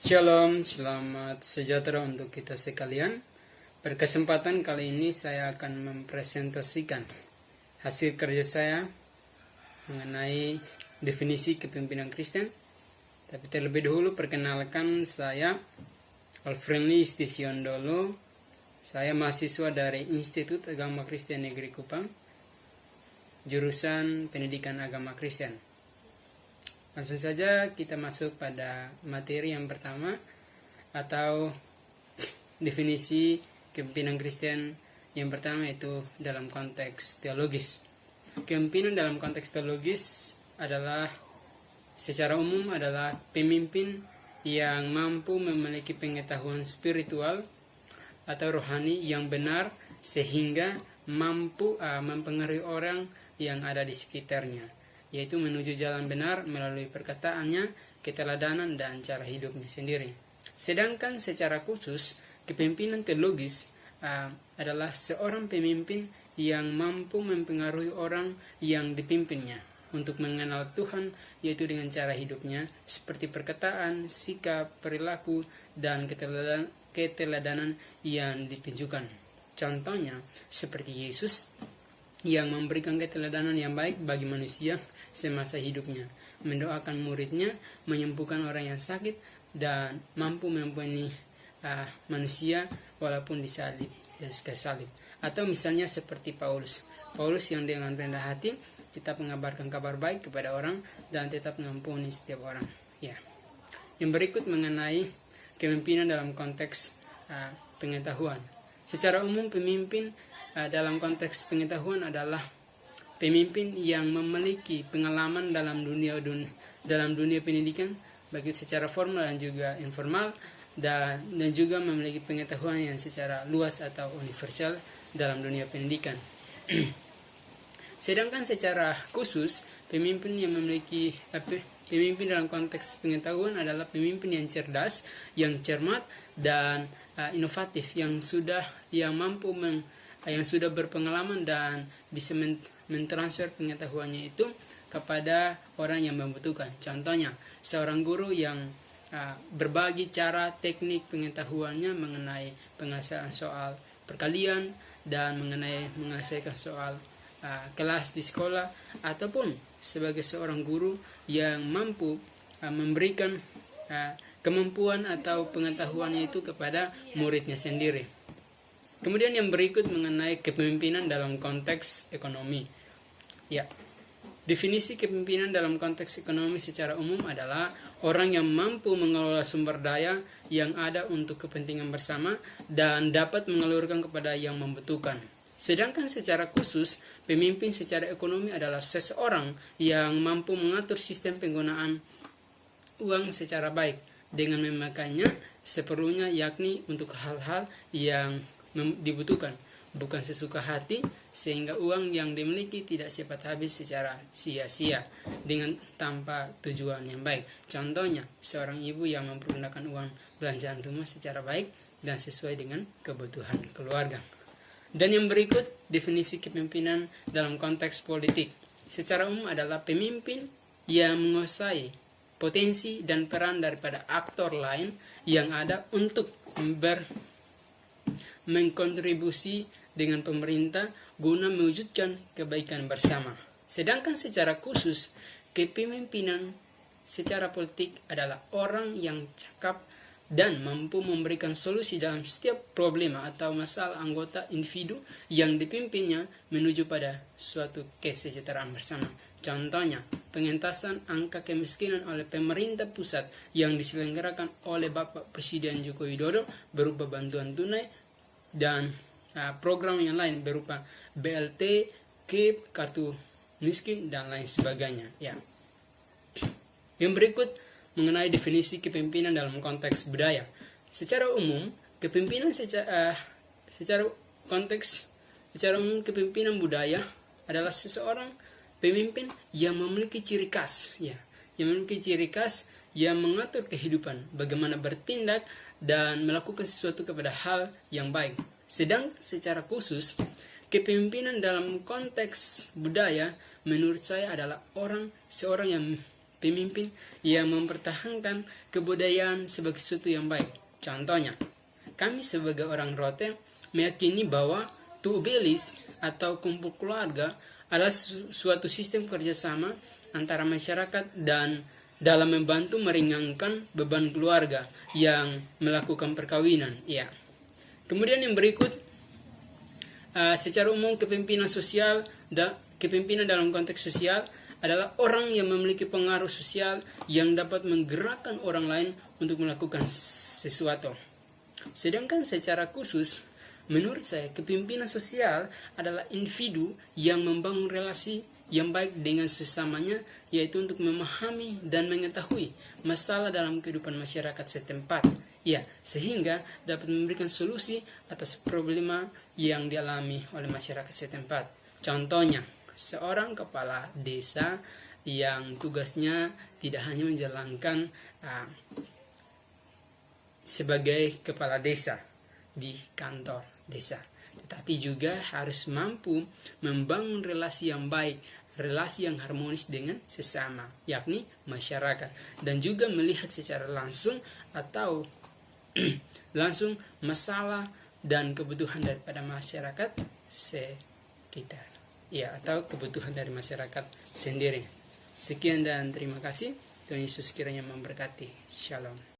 Shalom, selamat sejahtera untuk kita sekalian. Pada kesempatan kali ini saya akan mempresentasikan hasil kerja saya mengenai definisi kepemimpinan Kristen. Tapi terlebih dahulu perkenalkan saya Alfreni Istisiondolo. Saya mahasiswa dari Institut Agama Kristen Negeri Kupang, jurusan Pendidikan Agama Kristen. Langsung saja kita masuk pada materi yang pertama, atau definisi kepemimpinan Kristen yang pertama, itu dalam konteks teologis. Kepemimpinan dalam konteks teologis adalah secara umum adalah pemimpin yang mampu memiliki pengetahuan spiritual atau rohani yang benar sehingga mampu mempengaruhi orang yang ada di sekitarnya, yaitu menuju jalan benar melalui perkataannya, keteladanan, dan cara hidupnya sendiri. Sedangkan secara khusus, kepemimpinan teologis adalah seorang pemimpin yang mampu mempengaruhi orang yang dipimpinnya untuk mengenal Tuhan, yaitu dengan cara hidupnya, seperti perkataan, sikap, perilaku, dan keteladanan yang ditunjukkan. Contohnya, seperti Yesus yang memberikan keteladanan yang baik bagi manusia semasa hidupnya, mendoakan muridnya, menyembuhkan orang yang sakit, dan mampu mempunyai manusia walaupun disalib. Atau misalnya seperti Paulus yang dengan rendah hati tetap mengabarkan kabar baik kepada orang dan tetap mengampuni setiap orang. Yang berikut mengenai kepemimpinan dalam konteks pengetahuan. Secara umum, pemimpin dalam konteks pengetahuan adalah pemimpin yang memiliki pengalaman dalam dunia pendidikan, baik secara formal dan juga informal, dan juga memiliki pengetahuan yang secara luas atau universal dalam dunia pendidikan. Sedangkan secara khusus, pemimpin dalam konteks pengetahuan adalah pemimpin yang cerdas, yang cermat, dan inovatif, yang sudah berpengalaman dan bisa mentransfer pengetahuannya itu kepada orang yang membutuhkan. Contohnya, seorang guru yang berbagi cara teknik pengetahuannya mengenai penguasaan soal perkalian dan mengenai menguasai soal kelas di sekolah, ataupun sebagai seorang guru yang mampu memberikan kemampuan atau pengetahuannya itu kepada muridnya sendiri. Kemudian yang berikut mengenai kepemimpinan dalam konteks ekonomi. Definisi kepemimpinan dalam konteks ekonomi secara umum adalah orang yang mampu mengelola sumber daya yang ada untuk kepentingan bersama dan dapat mengalurkan kepada yang membutuhkan. Sedangkan secara khusus, pemimpin secara ekonomi adalah seseorang yang mampu mengatur sistem penggunaan uang secara baik dengan memakainya seperlunya, yakni untuk hal-hal yang dibutuhkan, bukan sesuka hati, sehingga uang yang dimiliki tidak cepat habis secara sia-sia dengan tanpa tujuan yang baik. Contohnya, seorang ibu yang mempergunakan uang belanjaan rumah secara baik dan sesuai dengan kebutuhan keluarga. Dan yang berikut, definisi kepemimpinan dalam konteks politik. Secara umum adalah pemimpin yang menguasai potensi dan peran daripada aktor lain yang ada untuk mengkontribusi dengan pemerintah guna mewujudkan kebaikan bersama. Sedangkan secara khusus, kepemimpinan secara politik adalah orang yang cakap dan mampu memberikan solusi dalam setiap problema atau masalah anggota individu yang dipimpinnya menuju pada suatu kesejahteraan bersama. Contohnya, pengentasan angka kemiskinan oleh pemerintah pusat yang diselenggarakan oleh Bapak Presiden Joko Widodo berupa bantuan tunai dan program yang lain berupa BLT, KIP, kartu miskin, dan lain sebagainya. Yang berikut mengenai definisi kepemimpinan dalam konteks budaya. Secara umum, kepemimpinan secara umum kepemimpinan budaya adalah seseorang pemimpin yang memiliki ciri khas, yang mengatur kehidupan, bagaimana bertindak dan melakukan sesuatu kepada hal yang baik. Sedang secara khusus, kepemimpinan dalam konteks budaya menurut saya adalah seorang yang pemimpin yang mempertahankan kebudayaan sebagai sesuatu yang baik. Contohnya, kami sebagai orang Rote meyakini bahwa tubelis atau kumpul keluarga adalah suatu sistem kerjasama antara masyarakat dan dalam membantu meringankan beban keluarga yang melakukan perkawinan. Ya. Kemudian yang berikut, secara umum kepemimpinan sosial dan kepemimpinan dalam konteks sosial adalah orang yang memiliki pengaruh sosial yang dapat menggerakkan orang lain untuk melakukan sesuatu. Sedangkan secara khusus, menurut saya kepemimpinan sosial adalah individu yang membangun relasi yang baik dengan sesamanya, yaitu untuk memahami dan mengetahui masalah dalam kehidupan masyarakat setempat, ya, sehingga dapat memberikan solusi atas problema yang dialami oleh masyarakat setempat. Contohnya, seorang kepala desa yang tugasnya tidak hanya menjalankan sebagai kepala desa di kantor desa, tetapi juga harus mampu membangun relasi yang baik, relasi yang harmonis dengan sesama, yakni masyarakat, dan juga melihat secara langsung atau langsung masalah dan kebutuhan daripada masyarakat sekitar, ya, atau kebutuhan dari masyarakat sendiri. Sekian dan terima kasih. Tuhan Yesus kiranya memberkati. Shalom.